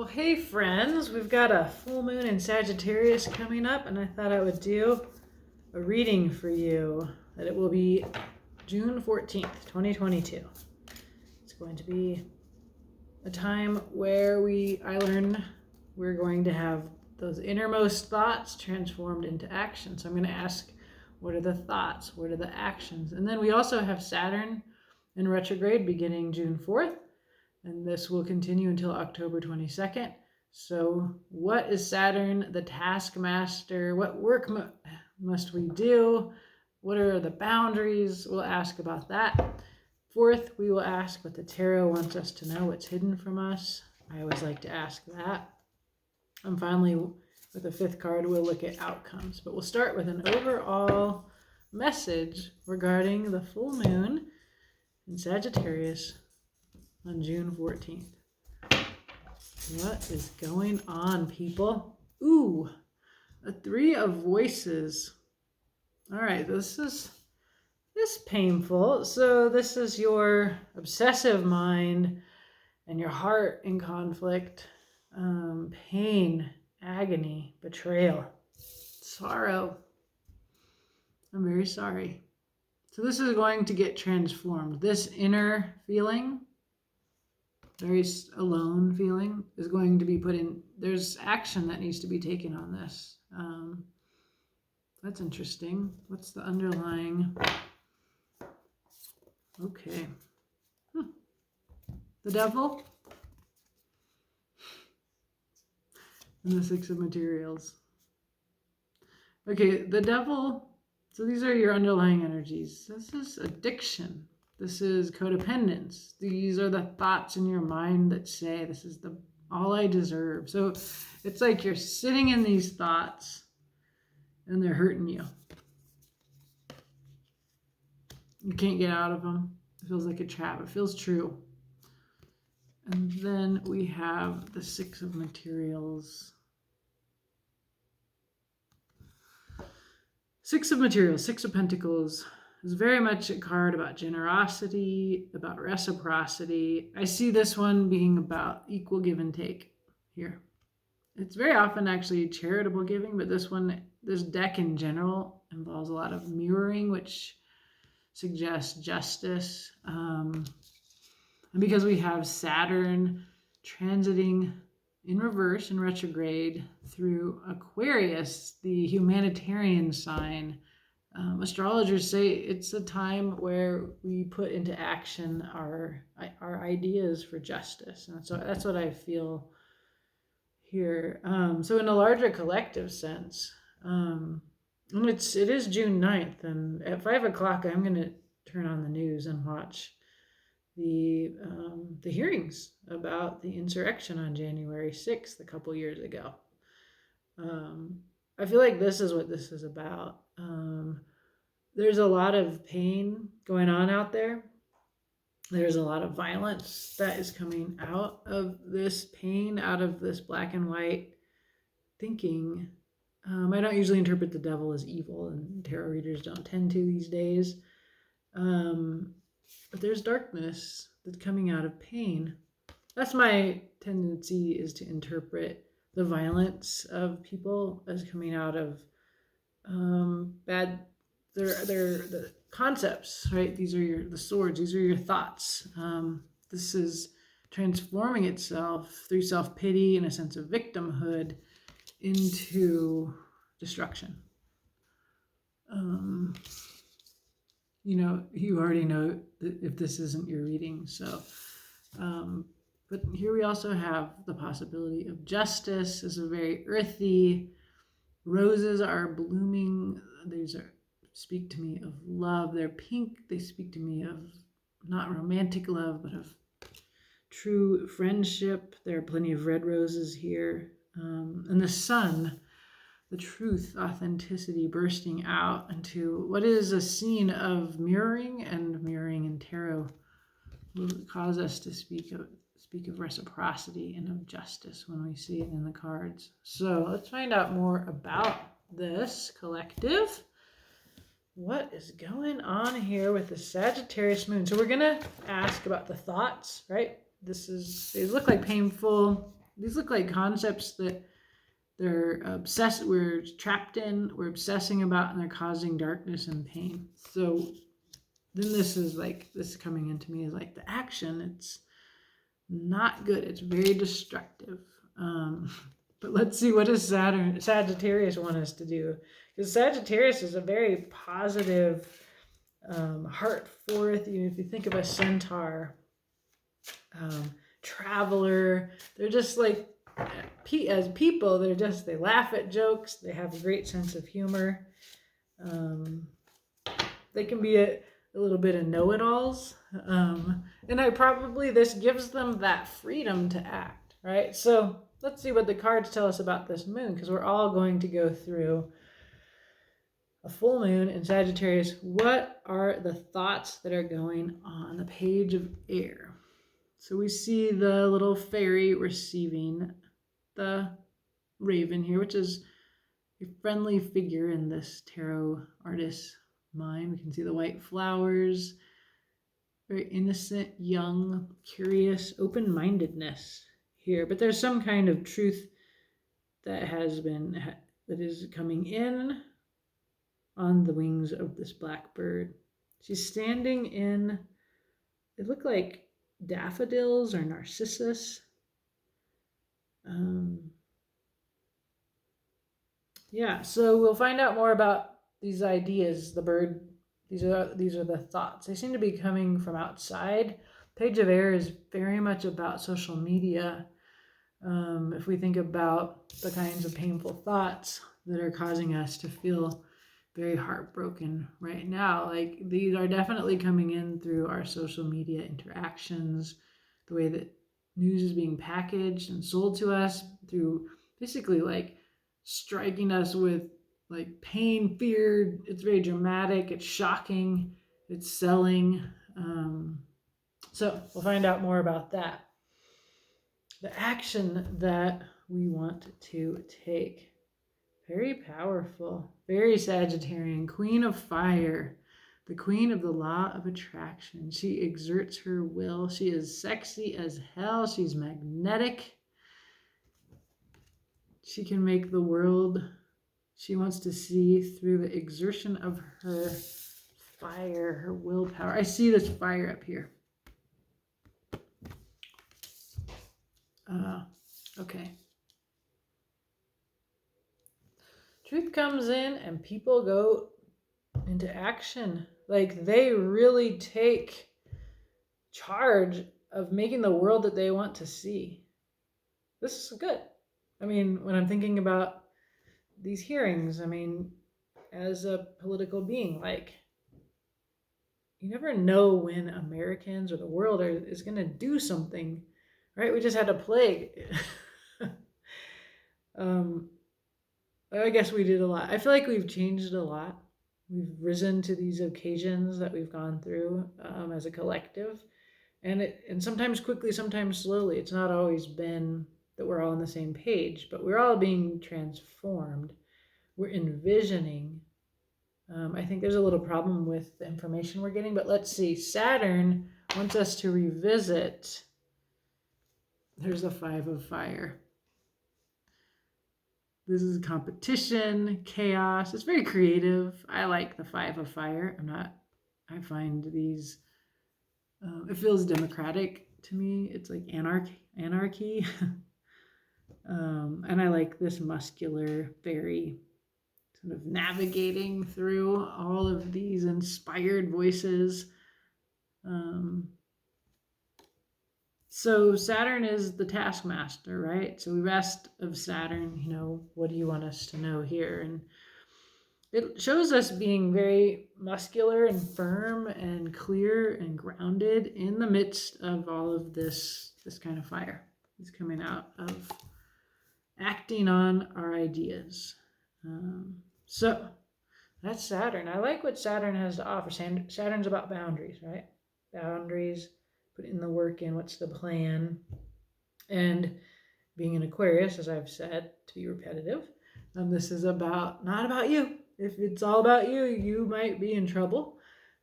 Well, hey friends, we've got a full moon in Sagittarius coming up, and I thought I would do a reading for you. That it will be June 14th, 2022. It's going to be a time where I learn we're going to have those innermost thoughts transformed into action. So I'm going to ask, what are the thoughts? What are the actions? And then we also have Saturn in retrograde beginning June 4th. And this will continue until October 22nd. So what is Saturn, the taskmaster? What work must we do? What are the boundaries? We'll ask about that. Fourth, we will ask what the tarot wants us to know, what's hidden from us. I always like to ask that. And finally, with the fifth card, we'll look at outcomes. But we'll start with an overall message regarding the full moon in Sagittarius on June 14th. What is going on, people? Ooh, a three of voices. All right, this is painful. So this is your obsessive mind and your heart in conflict, pain, agony, betrayal, sorrow. I'm very sorry. So this is going to get transformed. This inner feeling, very alone feeling, is going to be put in. There's action that needs to be taken on this. That's interesting. What's the underlying? Okay. The devil and the six of materials. Okay, the devil. So these are your underlying energies. This is addiction. This is codependence. These are the thoughts in your mind that say, this is all I deserve. So it's like you're sitting in these thoughts and they're hurting you. You can't get out of them. It feels like a trap. It feels true. And then we have the six of materials. Six of materials, six of pentacles. It's very much a card about generosity, about reciprocity. I see this one being about equal give and take here. It's very often actually charitable giving, but this deck in general involves a lot of mirroring, which suggests justice. And because we have Saturn transiting in reverse, in retrograde, through Aquarius, the humanitarian sign, astrologers say it's a time where we put into action our ideas for justice. And so that's what I feel here. So in a larger collective sense, it is June 9th, and at 5 o'clock, I'm going to turn on the news and watch the hearings about the insurrection on January 6th a couple years ago. I feel like this is what this is about. There's a lot of pain going on out there. There's a lot of violence that is coming out of this pain, out of this black and white thinking. I don't usually interpret the devil as evil, and tarot readers don't tend to these days. But there's darkness that's coming out of pain. That's my tendency, is to interpret the violence of people as coming out of bad. They're the concepts, right? These are the swords. These are your thoughts. This is transforming itself through self-pity and a sense of victimhood into destruction. You already know if this isn't your reading. So, but here we also have the possibility of justice. This is very earthy. Roses are blooming. These speak to me of love. They're pink. They speak to me of not romantic love, but of true friendship. There are plenty of red roses here. And the sun, the truth, authenticity bursting out into what is a scene of mirroring, and mirroring in tarot will cause us to speak of reciprocity and of justice when we see it in the cards. So let's find out more about this collective. What is going on here with the Sagittarius moon? So we're going to ask about the thoughts, right? They look like painful, these look like concepts that we're trapped in, we're obsessing about, and they're causing darkness and pain. So then this coming into me is like the action. It's not good. It's very destructive. But let's see, what does Sagittarius want us to do? Because Sagittarius is a very positive, heart forth. If you think of a centaur, traveler, they're just like, as people, they laugh at jokes. They have a great sense of humor. They can be a little bit of know-it-alls. And this gives them that freedom to act, right? So let's see what the cards tell us about this moon, because we're all going to go through a full moon in Sagittarius. What are the thoughts that are going on? The page of air. So we see the little fairy receiving the raven here, which is a friendly figure in this tarot artist's mind. We can see the white flowers, very innocent, young, curious, open-mindedness here. But there's some kind of truth that is coming in on the wings of this blackbird. She's standing in, it looked like daffodils or narcissus. So we'll find out more about these ideas. The bird, these are the thoughts. They seem to be coming from outside. Page of Air is very much about social media. If we think about the kinds of painful thoughts that are causing us to feel very heartbroken right now, like these are definitely coming in through our social media interactions, the way that news is being packaged and sold to us, through basically like striking us with like pain, fear. It's very dramatic, it's shocking, it's selling. So we'll find out more about that. The action that we want to take. Very powerful, very Sagittarian. Queen of Fire, the queen of the law of attraction. She exerts her will. She is sexy as hell. She's magnetic. She can make the world she wants to see through the exertion of her fire, her willpower. I see this fire up here. Okay. Truth comes in and people go into action. Like they really take charge of making the world that they want to see. This is good. I mean, when I'm thinking about these hearings, I mean, as a political being, like, you never know when Americans or the world is going to do something, right? We just had a plague. I guess we did a lot. I feel like we've changed a lot. We've risen to these occasions that we've gone through as a collective, and sometimes quickly, sometimes slowly. It's not always been that we're all on the same page, but we're all being transformed. We're envisioning. I think there's a little problem with the information we're getting, but let's see. Saturn wants us to revisit. There's the Five of Fire. This is competition, chaos. It's very creative. I like the Five of Fire. I find these, it feels democratic to me. It's like anarchy. And I like this muscular, very sort of navigating through all of these inspired voices. So Saturn is the taskmaster, right? So we've asked of Saturn, what do you want us to know here? And it shows us being very muscular and firm and clear and grounded in the midst of all of this kind of fire. It's coming out of acting on our ideas. So that's Saturn. I like what Saturn has to offer. Saturn's about boundaries, right? Boundaries. Put in the work in, what's the plan? And being an Aquarius, as I've said, to be repetitive, this is not about you. If it's all about you, you might be in trouble.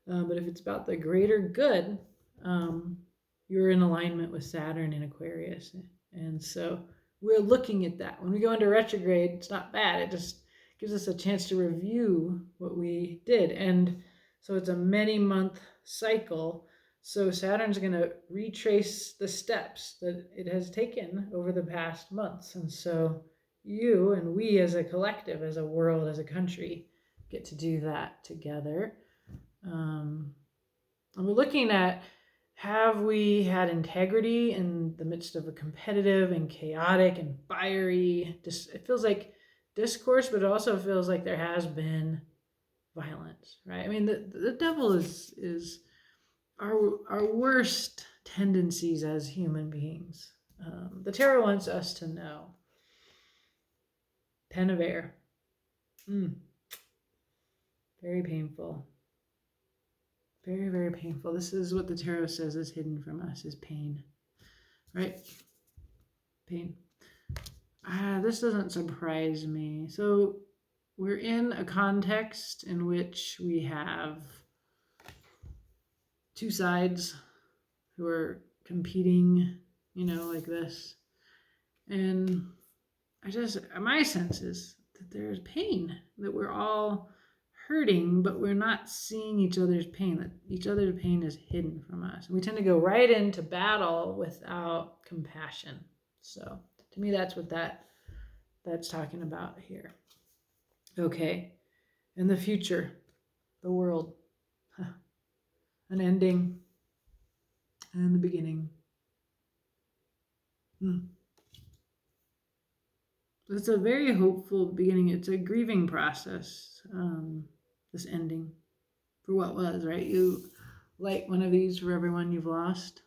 But if it's about the greater good, you're in alignment with Saturn in Aquarius. And so we're looking at that. When we go into retrograde, it's not bad. It just gives us a chance to review what we did. And so it's a many month cycle. So Saturn's going to retrace the steps that it has taken over the past months. And so you and we as a collective, as a world, as a country, get to do that together. And we're looking at, have we had integrity in the midst of a competitive and chaotic and fiery, it feels like discourse, but it also feels like there has been violence, right? I mean, the devil is our worst tendencies as human beings. The tarot wants us to know. 10 of air. Very painful. Very, very painful. This is what the tarot says is hidden from us, is pain. Right? Pain. This doesn't surprise me. So we're in a context in which we have two sides who are competing, like this. And my sense is that there's pain, that we're all hurting, but we're not seeing each other's pain, that each other's pain is hidden from us. And we tend to go right into battle without compassion. So to me, that's what that's talking about here. Okay. In the future, the world, an ending and the beginning. It's a very hopeful beginning. It's a grieving process, this ending for what was, right? You light one of these for everyone you've lost.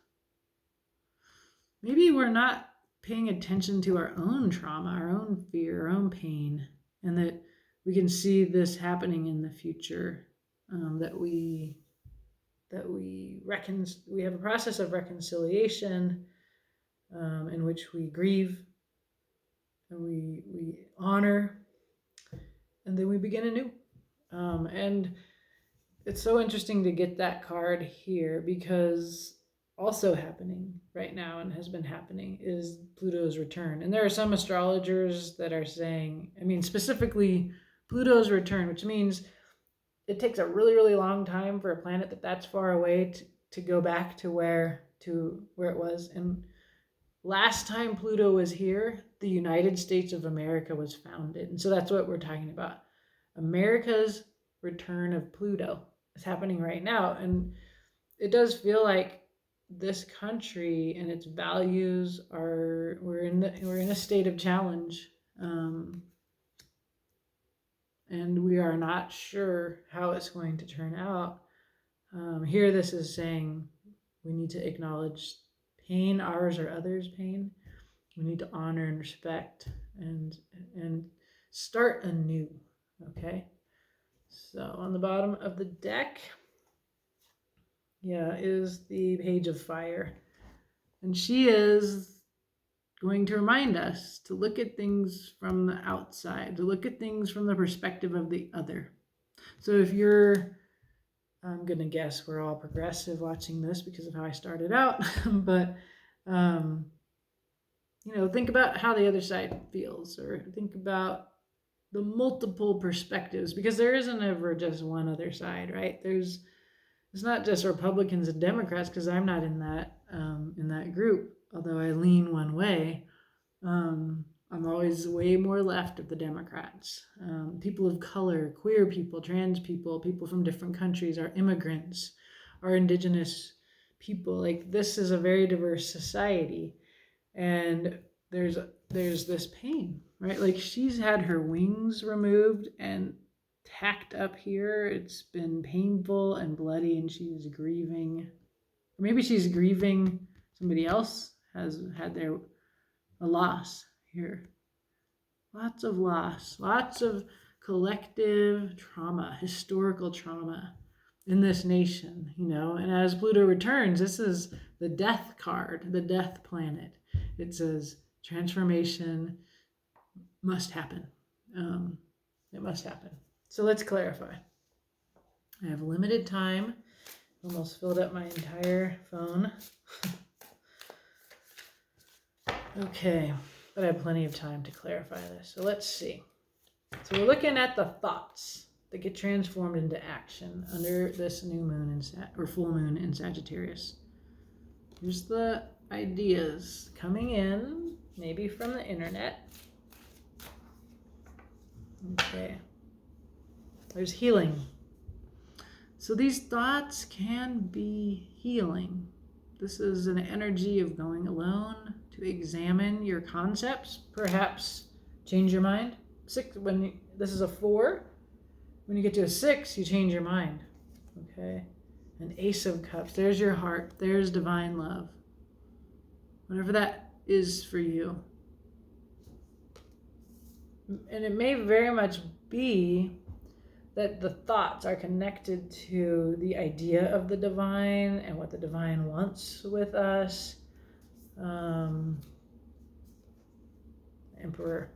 Maybe we're not paying attention to our own trauma, our own fear, our own pain, and that we can see this happening in the future, that we have a process of reconciliation in which we grieve and we honor, and then we begin anew. And it's so interesting to get that card here, because also happening right now and has been happening is Pluto's return. And there are some astrologers that are saying, specifically Pluto's return, which means it takes a really, really long time for a planet that's far away to go back to where it was. And last time Pluto was here, the United States of America was founded. And so that's what we're talking about. America's return of Pluto is happening right now. And it does feel like this country and its values we're in a state of challenge. And we are not sure how it's going to turn out. Here this is saying we need to acknowledge pain, ours or others' pain. We need to honor and respect and start anew, okay? So on the bottom of the deck, is the Page of Fire. And she is going to remind us to look at things from the outside, to look at things from the perspective of the other. So if I'm going to guess we're all progressive watching this because of how I started out, but, think about how the other side feels, or think about the multiple perspectives, because there isn't ever just one other side, right? It's not just Republicans and Democrats, because I'm not in that group, although I lean one way. I'm always way more left of the Democrats. People of color, queer people, trans people, people from different countries, our immigrants, our indigenous people. Like, this is a very diverse society, and there's this pain, right? Like, she's had her wings removed and tacked up here. It's been painful and bloody, and she's grieving. Or maybe she's grieving somebody else has had a loss here. Lots of loss, lots of collective trauma, historical trauma in this nation, And as Pluto returns, this is the death card, the death planet. It says transformation must happen. It must happen. So let's clarify. I have limited time. Almost filled up my entire phone. Okay. But I have plenty of time to clarify this. So let's see. So we're looking at the thoughts that get transformed into action under this new moon or full moon in Sagittarius. Here's the ideas coming in, maybe from the internet. Okay. There's healing. So these thoughts can be healing. This is an energy of going alone to examine your concepts, perhaps change your mind. This is a 4. When you get to a 6, you change your mind. Okay? An Ace of Cups. There's your heart. There's divine love. Whatever that is for you. And it may very much be that the thoughts are connected to the idea of the divine and what the divine wants with us. Emperor.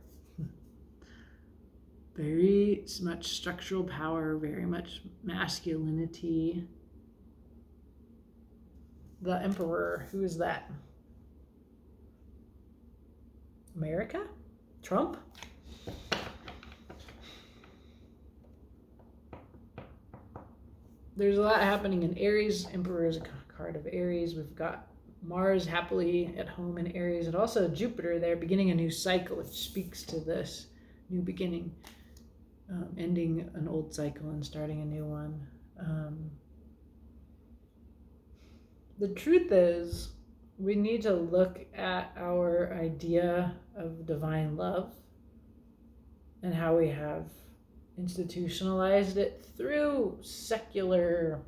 Very much structural power, very much masculinity. The Emperor, who is that? America? Trump? There's a lot happening in Aries. Emperor is a card of Aries. We've got Mars happily at home in Aries, and also Jupiter there, beginning a new cycle, which speaks to this new beginning, ending an old cycle and starting a new one. The truth is, we need to look at our idea of divine love and how we have institutionalized it through secular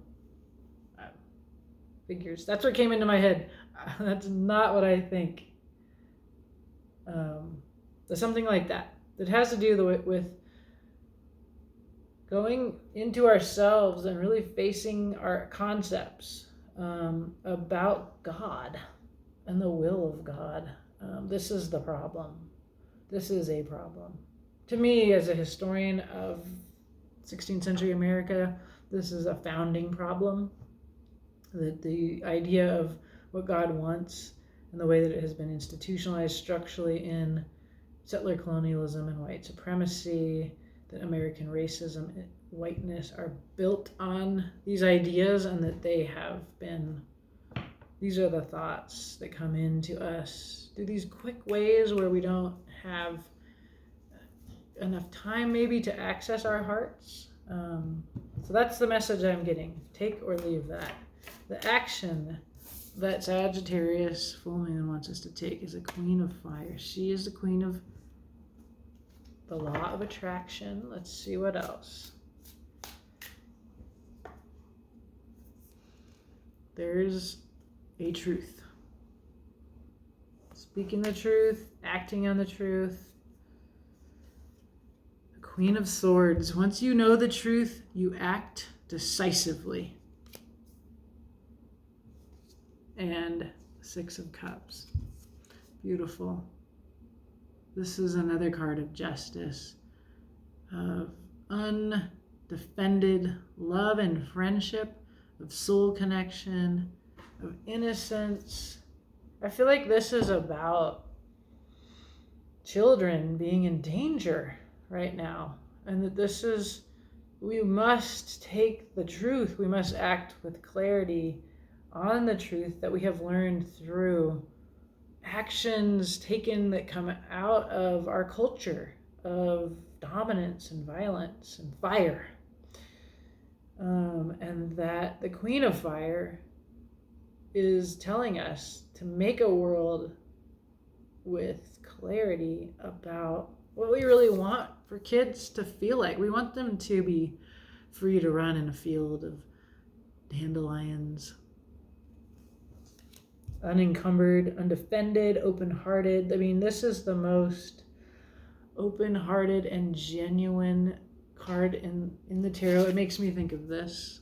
figures. That's what came into my head. That's not what I think. There's something like that has to do with going into ourselves and really facing our concepts about God and the will of God. This is the problem. This is a problem. To me, as a historian of 16th century America, this is a founding problem. The idea of what God wants and the way that it has been institutionalized structurally in settler colonialism and white supremacy, that American racism and whiteness are built on these ideas, and that they have been, these are the thoughts that come into us through these quick ways where we don't have enough time maybe to access our hearts. So that's the message I'm getting. Take or leave that. The action that Sagittarius full moon wants us to take is a Queen of Fire. She is the queen of the law of attraction. Let's see what else. There's a truth. Speaking the truth, acting on the truth. Queen of Swords. Once you know the truth, you act decisively. And 6 of Cups. Beautiful. This is another card of justice, of undefended love and friendship, of soul connection, of innocence. I feel like this is about children being in danger right now, and that this is, we must take the truth, we must act with clarity on the truth that we have learned through actions taken that come out of our culture of dominance and violence and fire, and that the Queen of Fire is telling us to make a world with clarity about what we really want for kids to feel like. We want them to be free to run in a field of dandelions, unencumbered, undefended, open-hearted. I mean, this is the most open-hearted and genuine card in the tarot. It makes me think of this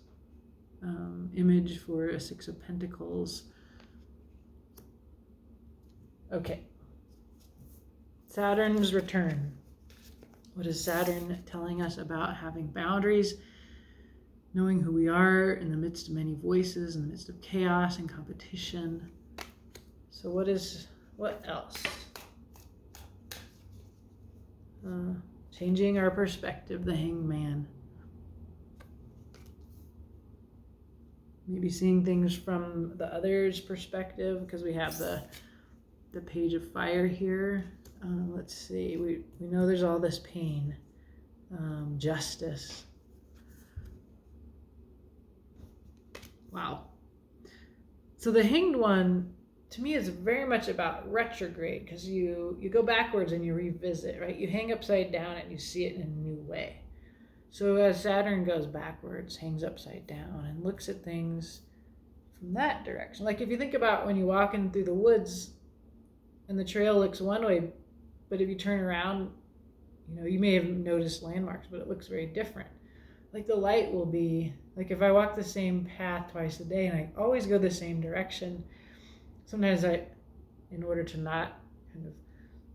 image for a 6 of Pentacles. Okay. Saturn's return. What is Saturn telling us about having boundaries, knowing who we are in the midst of many voices, in the midst of chaos and competition? So what else? changing our perspective, the Hanged Man. Maybe seeing things from the other's perspective, because we have the Page of Fire here. Let's see, we know there's all this pain, justice. Wow. So the Hanged One, to me, is very much about retrograde, because you go backwards and you revisit, right? You hang upside down and you see it in a new way. So as Saturn goes backwards, hangs upside down, and looks at things from that direction. Like if you think about when you walk in through the woods and the trail looks one way, but if you turn around, you may have noticed landmarks, but it looks very different. Like the light will be, like if I walk the same path twice a day and I always go the same direction, sometimes in order to not kind of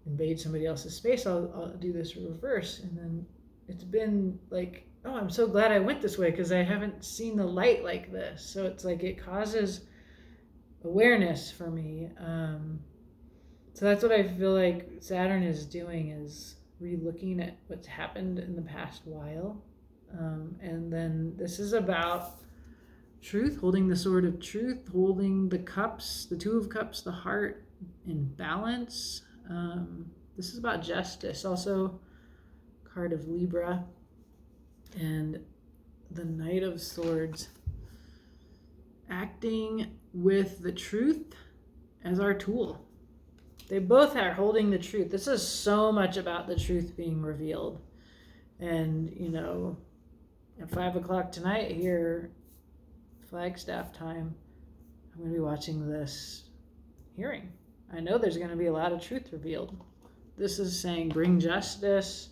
invade somebody else's space, I'll do this reverse. And then it's been like, oh, I'm so glad I went this way because I haven't seen the light like this. So it's like it causes awareness for me. So that's what I feel like Saturn is doing, is re-looking at what's happened in the past while. And then this is about truth, holding the sword of truth, holding the cups, the Two of Cups, the heart in balance. This is about justice. Also, card of Libra and the Knight of Swords, acting with the truth as our tool. They both are holding the truth. This is so much about the truth being revealed. And at 5 o'clock tonight here, Flagstaff time, I'm going to be watching this hearing. I know there's going to be a lot of truth revealed. This is saying bring justice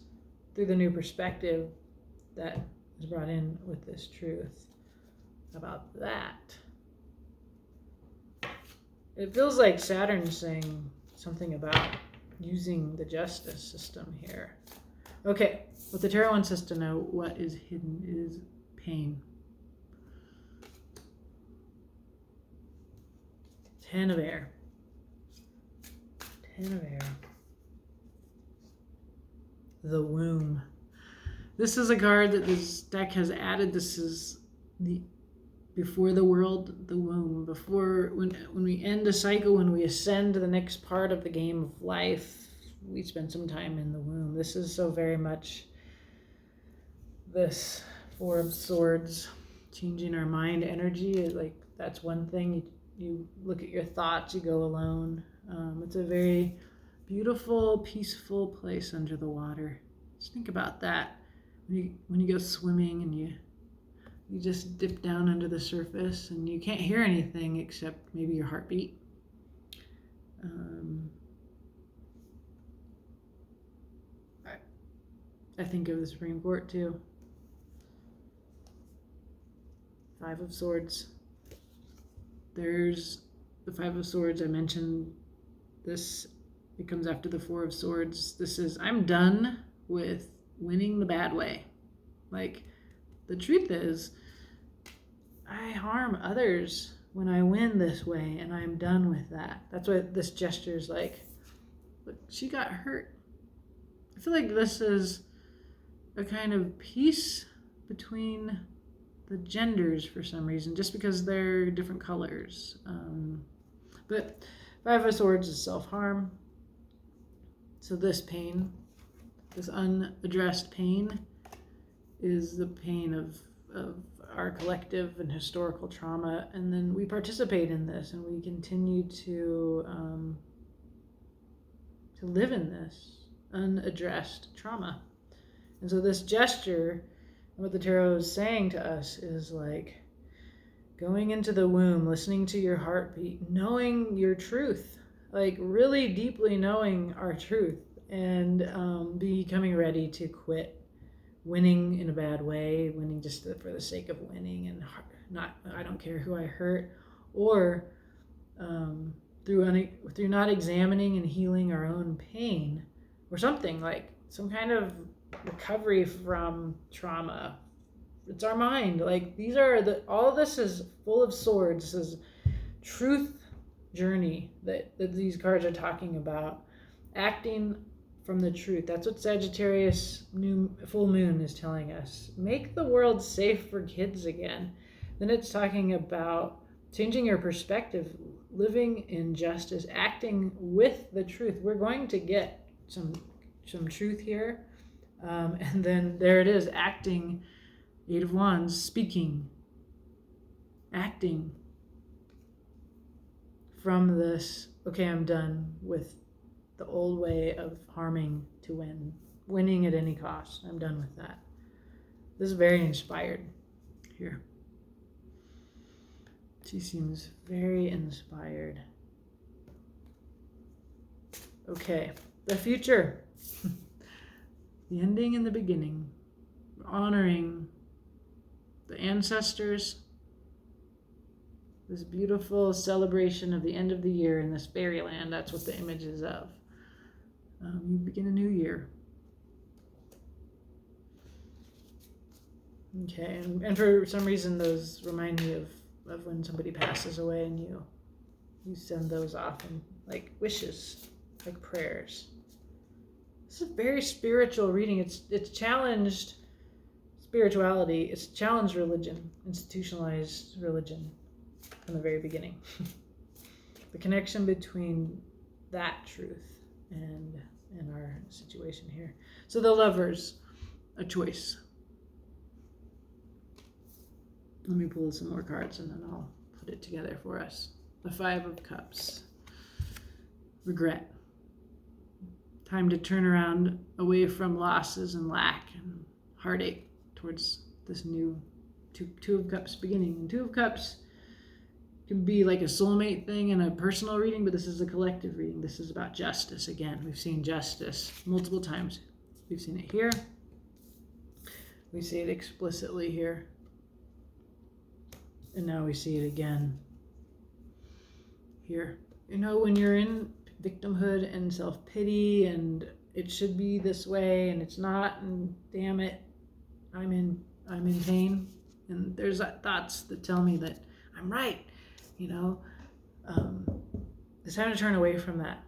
through the new perspective that is brought in with this truth about that. It feels like Saturn's saying something about using the justice system here. Okay, what the tarot wants us to know, what is hidden is pain. 10 of air. 10 of air. The womb. This is a card that this deck has added. This is the before the world, the womb. Before, when we end a cycle, when we ascend to the next part of the game of life, we spend some time in the womb. This is so very much this Four of Swords, changing our mind energy. Like that's one thing. You look at your thoughts, you go alone. It's a very beautiful, peaceful place under the water. Just think about that. When you go swimming and you just dip down under the surface and you can't hear anything except maybe your heartbeat. I think of the Supreme Court too. 5 of Swords. There's the 5 of Swords. I mentioned this. It comes after the 4 of Swords. This is, I'm done with winning the bad way. Like, the truth is, I harm others when I win this way, and I'm done with that. That's what this gesture is like. Look, she got hurt. I feel like this is a kind of peace between the genders for some reason, just because they're different colors. But 5 of Swords is self-harm. So this pain, this unaddressed pain, is the pain of our collective and historical trauma, and then we participate in this and we continue to live in this unaddressed trauma. And so this gesture, what the tarot is saying to us, is like going into the womb, listening to your heartbeat, knowing your truth, like really deeply knowing our truth, and becoming ready to quit winning in a bad way, winning just for the sake of winning, and not, I don't care who I hurt, or through not examining and healing our own pain, or something like some kind of recovery from trauma. It's our mind. Like these are all of this is full of swords. This is truth journey that these cards are talking about, acting from the truth. That's what Sagittarius full moon is telling us. Make the world safe for kids again. Then it's talking about changing your perspective, living in justice, acting with the truth. We're going to get some truth here. And then there it is, acting, 8 of Wands, speaking, acting from this, okay, I'm done with the old way of harming to winning at any cost. I'm done with that. This is very inspired here. She seems very inspired. Okay, the future. The ending and the beginning. Honoring the ancestors. This beautiful celebration of the end of the year in this fairyland. That's what the image is of. You begin a new year. Okay, and for some reason those remind me of when somebody passes away, and you send those off and like wishes, like prayers. This is a very spiritual reading. It's challenged spirituality. It's challenged religion, institutionalized religion from the very beginning. The connection between that truth and our situation here. So the Lovers, a choice. Let me pull some more cards and then I'll put it together for us. The 5 of Cups. Regret. Time to turn around away from losses and lack and heartache towards this new two of Cups beginning. And 2 of Cups can be like a soulmate thing in a personal reading, but this is a collective reading. This is about justice. Again, we've seen justice multiple times. We've seen it here. We see it explicitly here. And now we see it again here. You know, when you're in victimhood and self-pity and it should be this way and it's not, and damn it, I'm in pain. And there's thoughts that tell me that I'm right. You know, it's time to turn away from that.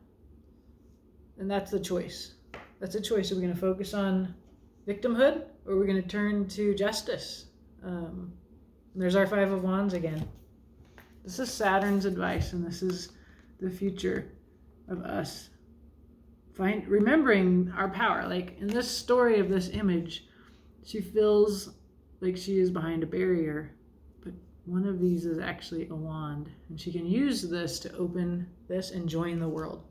And that's the choice. That's a choice. Are we going to focus on victimhood or are we going to turn to justice? There's our 5 of Wands again. This is Saturn's advice, and this is the future of us. Remembering our power. Like in this story of this image, she feels like she is behind a barrier. One of these is actually a wand, and she can use this to open this and join the world.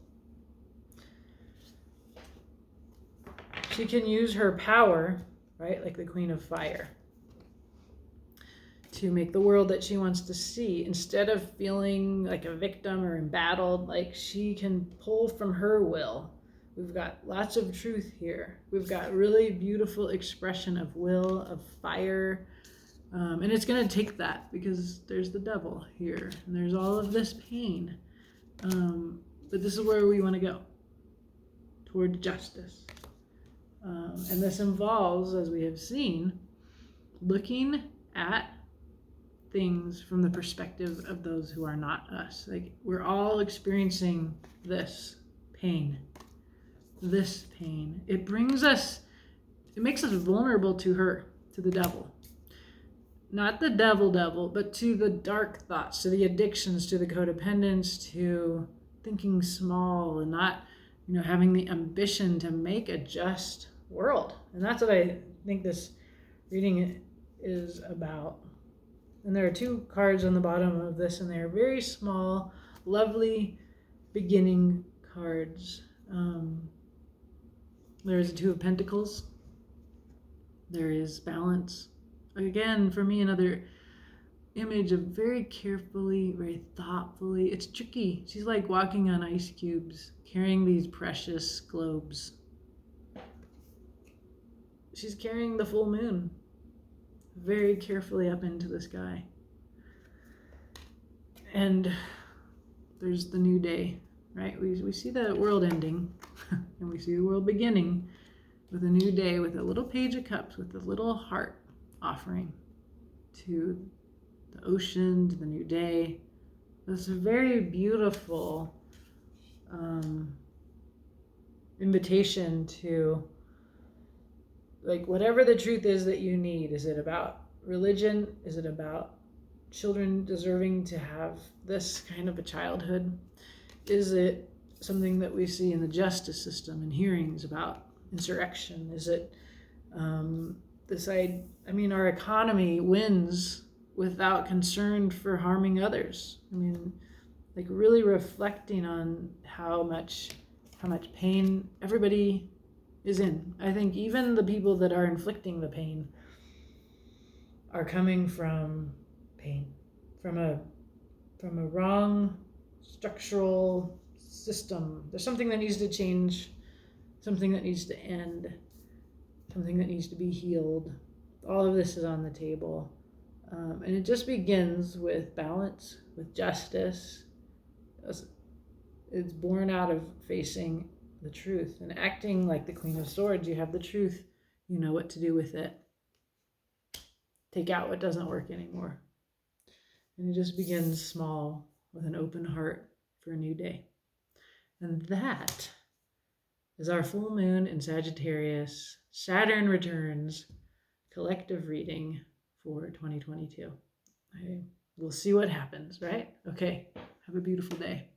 She can use her power, right, like the Queen of Fire, to make the world that she wants to see. Instead of feeling like a victim or embattled, like she can pull from her will. We've got lots of truth here. We've got really beautiful expression of will, of fire. And it's going to take that because there's the devil here and there's all of this pain. But this is where we want to go, toward justice. And this involves, as we have seen, looking at things from the perspective of those who are not us. Like we're all experiencing this pain. It makes us vulnerable to her, to the devil. Not the devil, but to the dark thoughts, to the addictions, to the codependence, to thinking small and not, having the ambition to make a just world. And that's what I think this reading is about. And there are 2 cards on the bottom of this, and they're very small, lovely beginning cards. There is a 2 of Pentacles. There is balance. Again, for me, another image of very carefully, very thoughtfully. It's tricky. She's like walking on ice cubes, carrying these precious globes. She's carrying the full moon very carefully up into the sky. And there's the new day, right? We see the world ending and we see the world beginning with a new day, with a little Page of Cups, with a little heart offering to the ocean, to the new day. This very beautiful invitation to, like, whatever the truth is that you need. Is it about religion? Is it about children deserving to have this kind of a childhood? Is it something that we see in the justice system and hearings about insurrection? Is it our economy wins without concern for harming others. I mean, like, really reflecting on how much pain everybody is in. I think even the people that are inflicting the pain are coming from pain, from a wrong structural system. There's something that needs to change, something that needs to end, something that needs to be healed. All of this is on the table. And it just begins with balance, with justice. It's born out of facing the truth and acting like the Queen of Swords. You have the truth, you know what to do with it. Take out what doesn't work anymore. And it just begins small, with an open heart for a new day. And that is our full moon in Sagittarius. Saturn returns, collective reading for 2022. We'll see what happens, right? Okay, have a beautiful day.